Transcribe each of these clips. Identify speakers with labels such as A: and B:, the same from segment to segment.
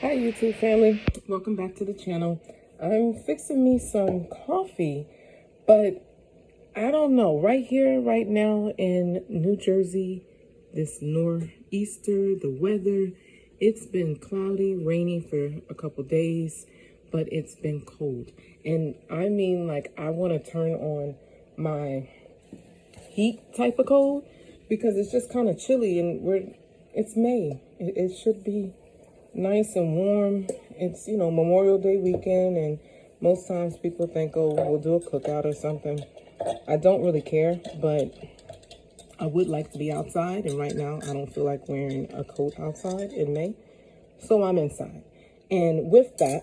A: Hi YouTube family, welcome back to the channel. I'm fixing me some coffee, but I don't know, right here, right now in New Jersey, this nor'easter, the weather, it's been cloudy, rainy for a couple days, but it's been cold. And I mean, like, I want to turn on my heat type of cold because it's just kind of chilly and it's May. It should be nice and warm. It's, Memorial Day weekend, and most times people think, oh, we'll do a cookout or something. I don't really care, but I would like to be outside, and right now I don't feel like wearing a coat outside in May, so I'm inside. And with that,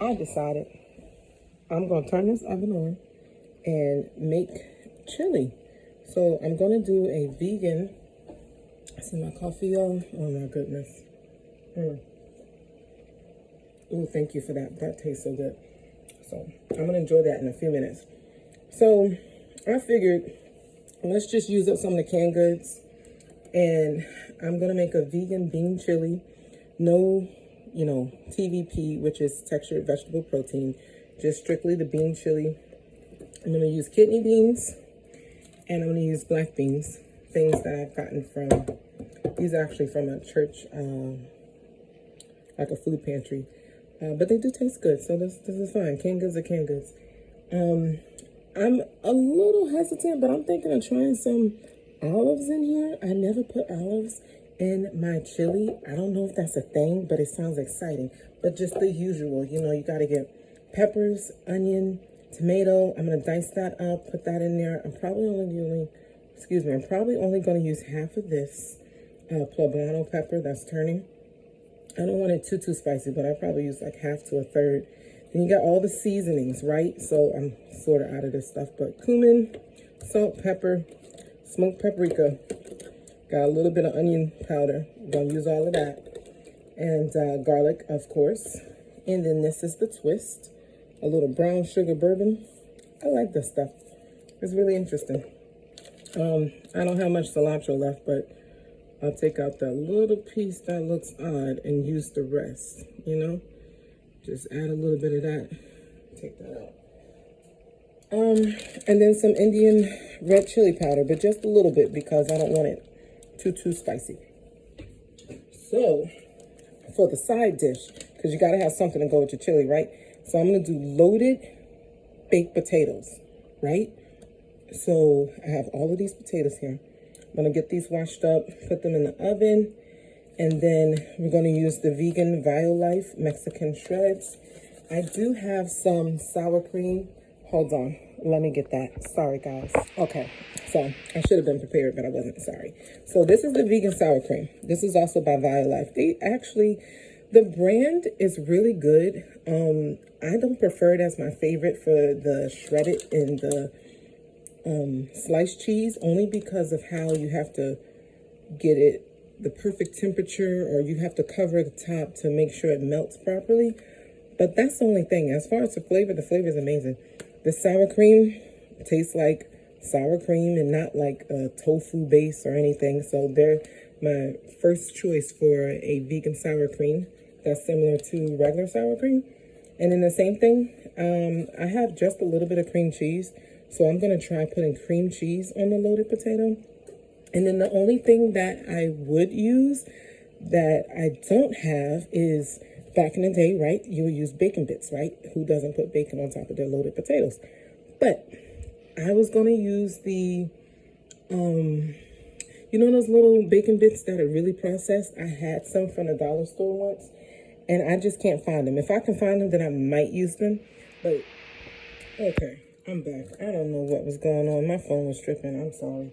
A: I decided I'm going to turn this oven on and make chili. So I'm going to do a vegan, see my coffee, y'all. Oh my goodness. Oh, thank you for that. That tastes so good. So I'm going to enjoy that in a few minutes. So I figured let's just use up some of the canned goods. And I'm going to make a vegan bean chili. No, TVP, which is textured vegetable protein. Just strictly the bean chili. I'm going to use kidney beans. And I'm going to use black beans. Things that I've gotten from, these are actually from a church, like a food pantry. But they do taste good, so this is fine. Canned goods are canned goods. I'm a little hesitant, but I'm thinking of trying some olives in here. I never put olives in my chili. I don't know if that's a thing, but it sounds exciting. But just the usual, you got to get peppers, onion, tomato. I'm going to dice that up, put that in there. I'm probably only going to use half of this poblano pepper that's turning. I don't want it too spicy, but I probably use like half to a third. Then you got all the seasonings, right? So I'm sort of out of this stuff, but cumin, salt, pepper, smoked paprika. Got a little bit of onion powder. Gonna use all of that. And garlic, of course. And then this is the twist. A little brown sugar bourbon. I like this stuff. It's really interesting. I don't have much cilantro left, but I'll take out that little piece that looks odd and use the rest, Just add a little bit of that. Take that out. And then some Indian red chili powder, but just a little bit because I don't want it too spicy. So, for the side dish, because you got to have something to go with your chili, right? So I'm going to do loaded baked potatoes, right? So I have all of these potatoes here. I'm going to get these washed up, put them in the oven, and then we're going to use the vegan Violife Mexican shreds. I do have some sour cream. Hold on. Let me get that. Sorry, guys. Okay. So I should have been prepared, but I wasn't. Sorry. So this is the vegan sour cream. This is also by Violife. The brand is really good. I don't prefer it as my favorite for the shredded and the sliced cheese, only because of how you have to get it the perfect temperature, or you have to cover the top to make sure it melts properly. But that's the only thing. As far as the flavor is amazing. The sour cream tastes like sour cream and not like a tofu base or anything. So they're my first choice for a vegan sour cream that's similar to regular sour cream. And then the same thing, I have just a little bit of cream cheese. So I'm going to try putting cream cheese on the loaded potato. And then the only thing that I would use that I don't have is, back in the day, right, you would use bacon bits, right? Who doesn't put bacon on top of their loaded potatoes? But I was going to use the, those little bacon bits that are really processed? I had some from the dollar store once, and I just can't find them. If I can find them, then I might use them. But, okay. I'm back. I don't know what was going on. My phone was tripping. I'm sorry.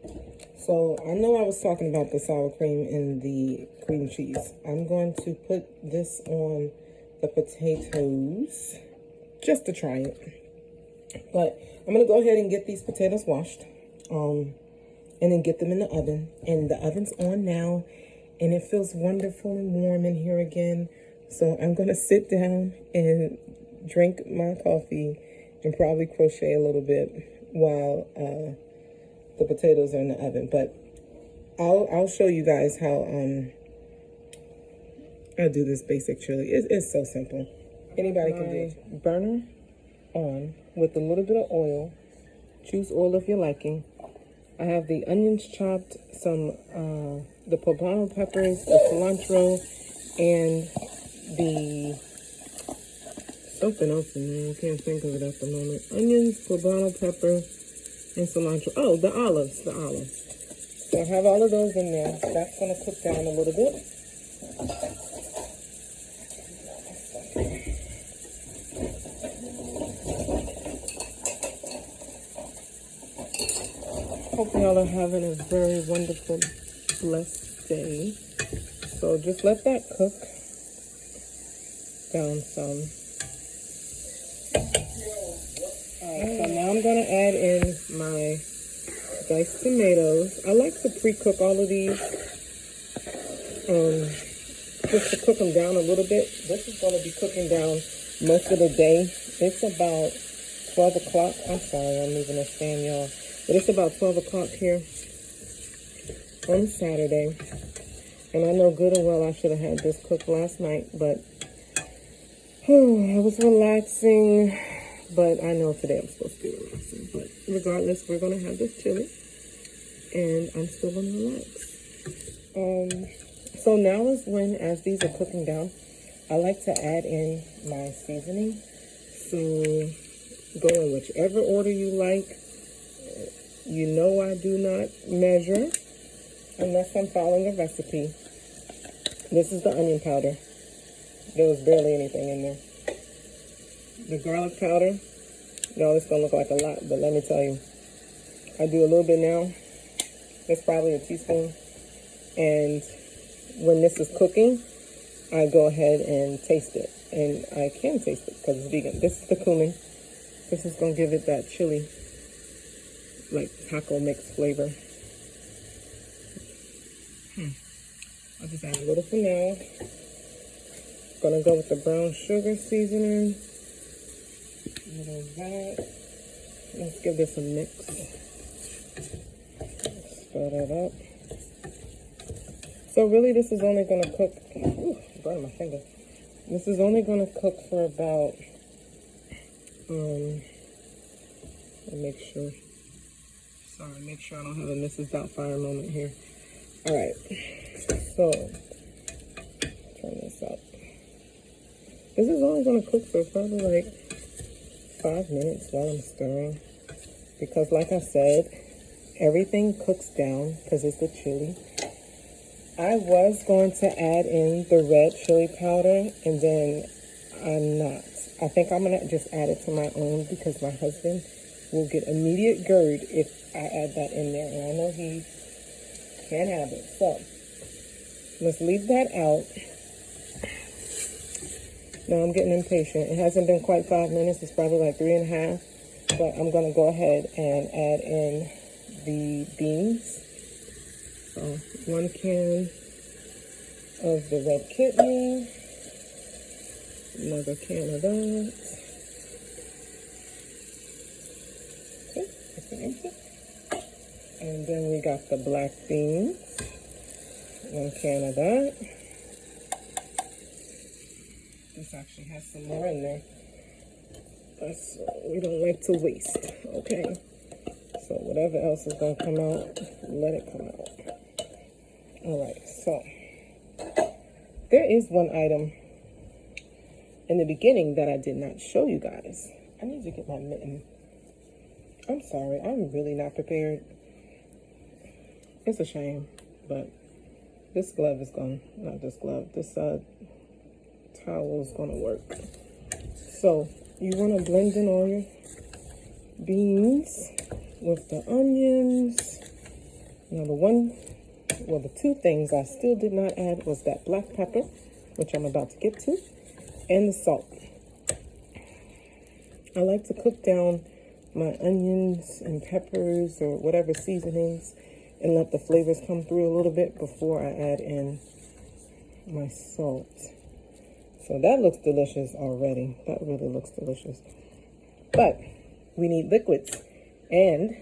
A: So I know I was talking about the sour cream and the cream cheese. I'm going to put this on the potatoes just to try it. But I'm going to go ahead and get these potatoes washed. And then get them in the oven. And the oven's on now. And it feels wonderful and warm in here again. So I'm going to sit down and drink my coffee and probably crochet a little bit while the potatoes are in the oven. But I'll show you guys how I do this basic chili. It's so simple. Anybody can do it. Burner on with a little bit of oil. Choose oil of your liking. I have the onions chopped, some the poblano peppers, the cilantro, and the something else in there. I can't think of it at the moment. Onions, poblano pepper, and cilantro. Oh, the olives. So I have all of those in there. That's going to cook down a little bit. Hope y'all are having a very wonderful, blessed day. So just let that cook down some. Alright, so now I'm going to add in my diced tomatoes. I like to pre-cook all of these just to cook them down a little bit. This is going to be cooking down most of the day. It's about 12 o'clock. I'm sorry, I'm leaving a stand, y'all. But it's about 12 o'clock here on Saturday. And I know good and well I should have had this cooked last night, but I was relaxing. But I know today I'm supposed to be relaxing. But regardless, we're going to have this chili. And I'm still going to relax. So now is when, as these are cooking down, I like to add in my seasoning. So go in whichever order you like. You know I do not measure unless I'm following a recipe. This is the onion powder. There was barely anything in there. The garlic powder. Y'all, it's going to look like a lot, but let me tell you. I do a little bit now. It's probably a teaspoon. And when this is cooking, I go ahead and taste it. And I can taste it because it's vegan. This is the cumin. This is going to give it that chili, like taco mix flavor. I'll just add a little for now. Gonna go with the brown sugar seasoning. A little of that. Let's give this a mix. Stir that up. So really this is only gonna cook, ooh, burn my finger. This is only gonna cook for about, make sure I don't have a Mrs. Doubtfire moment here. All right, so turn this up. This is only gonna cook for probably like 5 minutes while I'm stirring, because like I said, everything cooks down because it's the chili. I was going to add in the red chili powder, and then I'm not. I think I'm gonna just add it to my own because my husband will get immediate GERD if I add that in there, and I know he can't have it. So let's leave that out. Now I'm getting impatient. It hasn't been quite 5 minutes. It's probably like 3.5. But I'm gonna go ahead and add in the beans. So 1 can of the red kidney. Another can of that. Okay, that's empty. And then we got the black beans. 1 can of that. This actually has some more in there. We don't like to waste, okay? So whatever else is gonna come out, let it come out. All right, so there is one item in the beginning that I did not show you guys. I need to get my mitten. I'm sorry, I'm really not prepared. It's a shame, but this glove is gonna, not this glove, this towel is gonna work. So you wanna blend in all your beans with the onions. Now the 2 things I still did not add was that black pepper, which I'm about to get to, and the salt. I like to cook down my onions and peppers or whatever seasonings and let the flavors come through a little bit before I add in my salt. So that looks delicious already. That really looks delicious. But we need liquids. And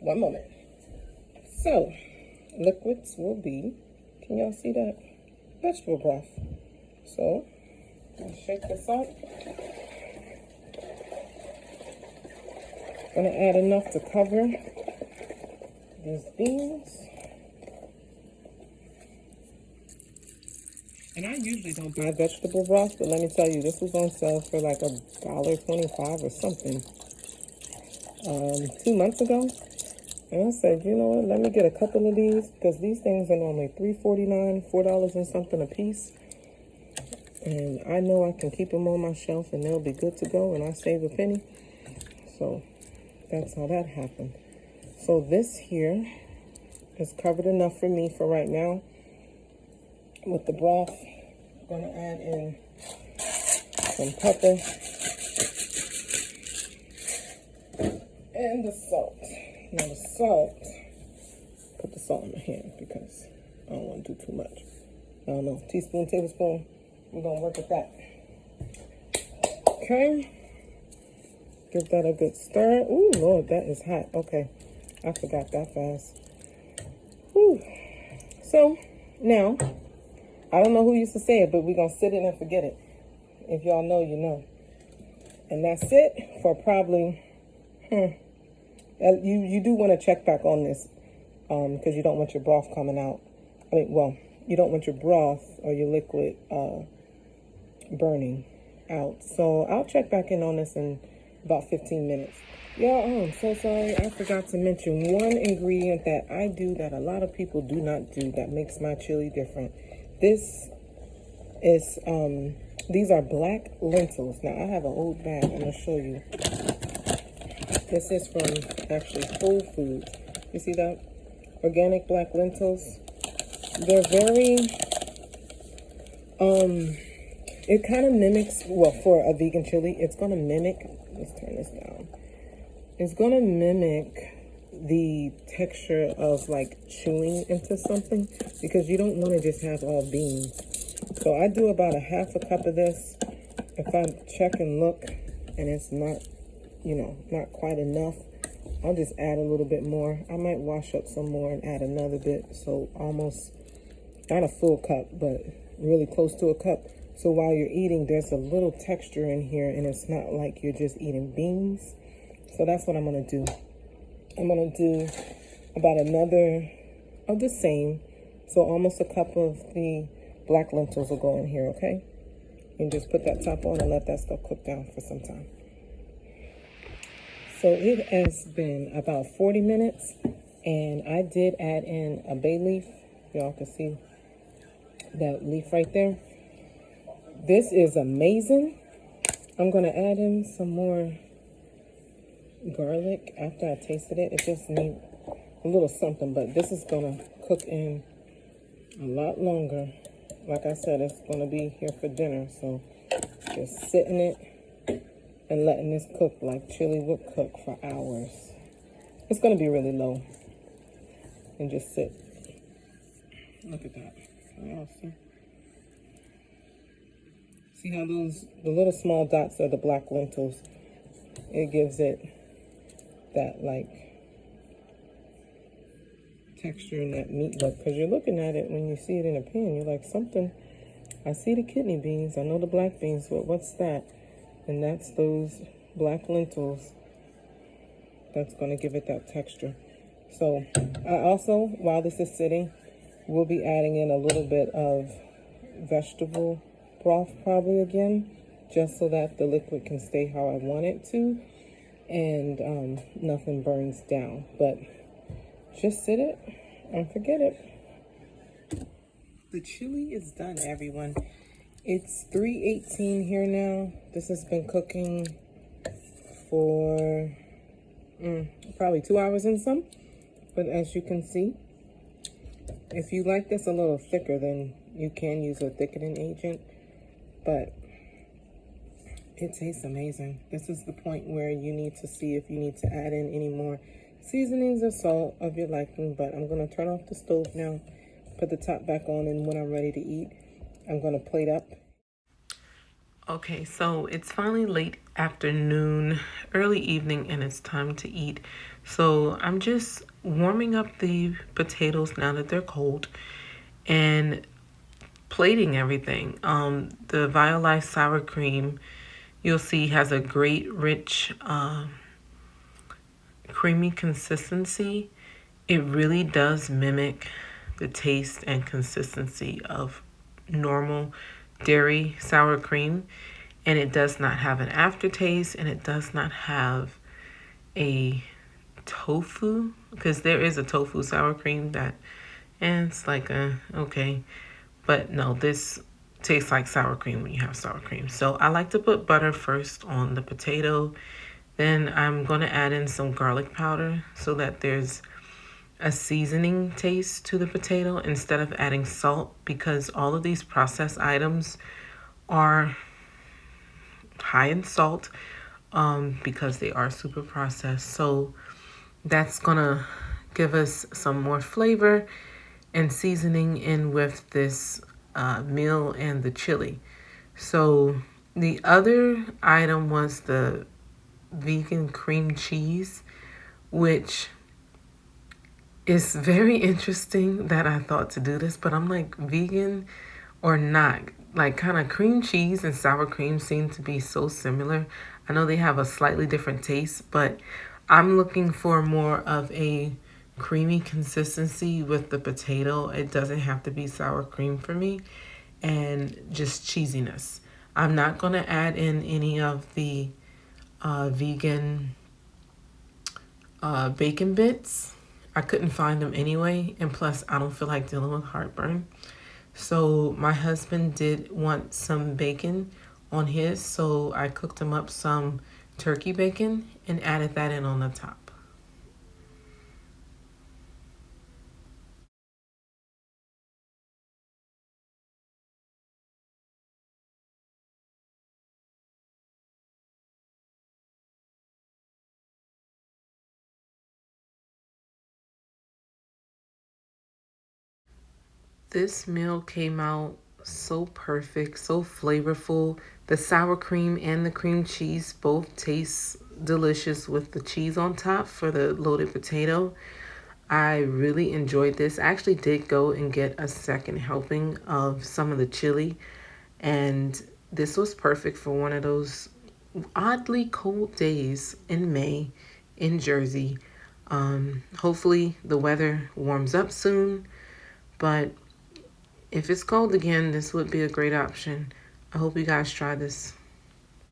A: one moment. So liquids will be, can y'all see that? Vegetable broth. So I'll shake this up. Gonna add enough to cover these beans. And I usually don't buy vegetable broth, but let me tell you, this was on sale for like $1.25 or something 2 months ago. And I said, you know what, let me get a couple of these, because these things are normally $3.49, $4 and something a piece. And I know I can keep them on my shelf and they'll be good to go, and I save a penny. So that's how that happened. So this here is covered enough for me for right now. With the broth, I'm going to add in some pepper and the salt. Now the salt, put the salt in my hand because I don't want to do too much. I don't know, teaspoon, tablespoon, we're going to work with that. Okay, give that a good stir. Ooh, Lord, that is hot. Okay, I forgot that fast. Whew. So now, I don't know who used to say it, but we're going to sit it and forget it. If y'all know, you know. And that's it for probably, you do want to check back on this because you don't want your broth coming out. I mean, well, you don't want your broth or your liquid burning out. So I'll check back in on this in about 15 minutes. Y'all, I'm so sorry. I forgot to mention one ingredient that I do that a lot of people do not do that makes my chili different. This is, these are black lentils. Now, I have an old bag. I'm going to show you. This is from, actually, Whole Foods. You see that? Organic black lentils. They're very, it kind of mimics, well, for a vegan chili, it's going to mimic, let's turn this down. It's going to mimic the texture of like chewing into something, because you don't want to just have all beans. So I do about a half a cup of this. If I check and look and it's not, you know, not quite enough, I'll just add a little bit more. I might wash up some more and add another bit. So almost not a full cup, but really close to a cup. So while you're eating, there's a little texture in here and it's not like you're just eating beans. So that's what I'm going to do. I'm going to do about another of the same. So almost a cup of the black lentils will go in here, okay? And just put that top on and let that stuff cook down for some time. So it has been about 40 minutes, and I did add in a bay leaf. Y'all can see that leaf right there. This is amazing. I'm going to add in some more garlic after I tasted it. It just needs a little something, but this is going to cook in a lot longer. Like I said, it's going to be here for dinner, so just sitting it and letting this cook like chili would cook for hours. It's going to be really low and just sit. Look at that. Y'all see? See how those, the little small dots are the black lentils. It gives it that like texture and that meat look, because you're looking at it when you see it in a pan, you're like, something, I see the kidney beans, I know the black beans, but what's that? And that's those black lentils that's going to give it that texture. So I also, while this is sitting, we'll be adding in a little bit of vegetable broth probably again, just so that the liquid can stay how I want it to and nothing burns down. But just sit it and forget it. The chili is done, everyone. It's 3:18 here now. This has been cooking for probably 2 hours and some. But as you can see, if you like this a little thicker, then you can use a thickening agent. But it tastes amazing. This is the point where you need to see if you need to add in any more seasonings or salt of your liking. But I'm going to turn off the stove now, put the top back on, and when I'm ready to eat, I'm going to plate up. Okay, so it's finally late afternoon, early evening, and it's time to eat. So I'm just warming up the potatoes now that they're cold and
B: plating everything. The Violife sour cream, you'll see, has a great, rich, creamy consistency. It really does mimic the taste and consistency of normal dairy sour cream, and it does not have an aftertaste, and it does not have a tofu, because there is a tofu sour cream that, and it's like a okay, but no, this tastes like sour cream when you have sour cream. So I like to put butter first on the potato. Then I'm going to add in some garlic powder so that there's a seasoning taste to the potato instead of adding salt, because all of these processed items are high in salt, because they are super processed. So that's gonna give us some more flavor and seasoning in with this meal and the chili. So the other item was the vegan cream cheese, which is very interesting that I thought to do this, but I'm like, vegan or not, like, kind of cream cheese and sour cream seem to be so similar. I know they have a slightly different taste, but I'm looking for more of a creamy consistency with the potato. It doesn't have to be sour cream for me, and just cheesiness. I'm not going to add in any of the vegan bacon bits. I couldn't find them anyway, and plus, I don't feel like dealing with heartburn. So, my husband did want some bacon on his, so I cooked him up some turkey bacon and added that in on the top. This meal came out so perfect, so flavorful. The sour cream and the cream cheese both taste delicious with the cheese on top for the loaded potato. I really enjoyed this. I actually did go and get a second helping of some of the chili, and this was perfect for one of those oddly cold days in May in Jersey. Hopefully, the weather warms up soon, but if it's cold again, this would be a great option. I hope you guys try this.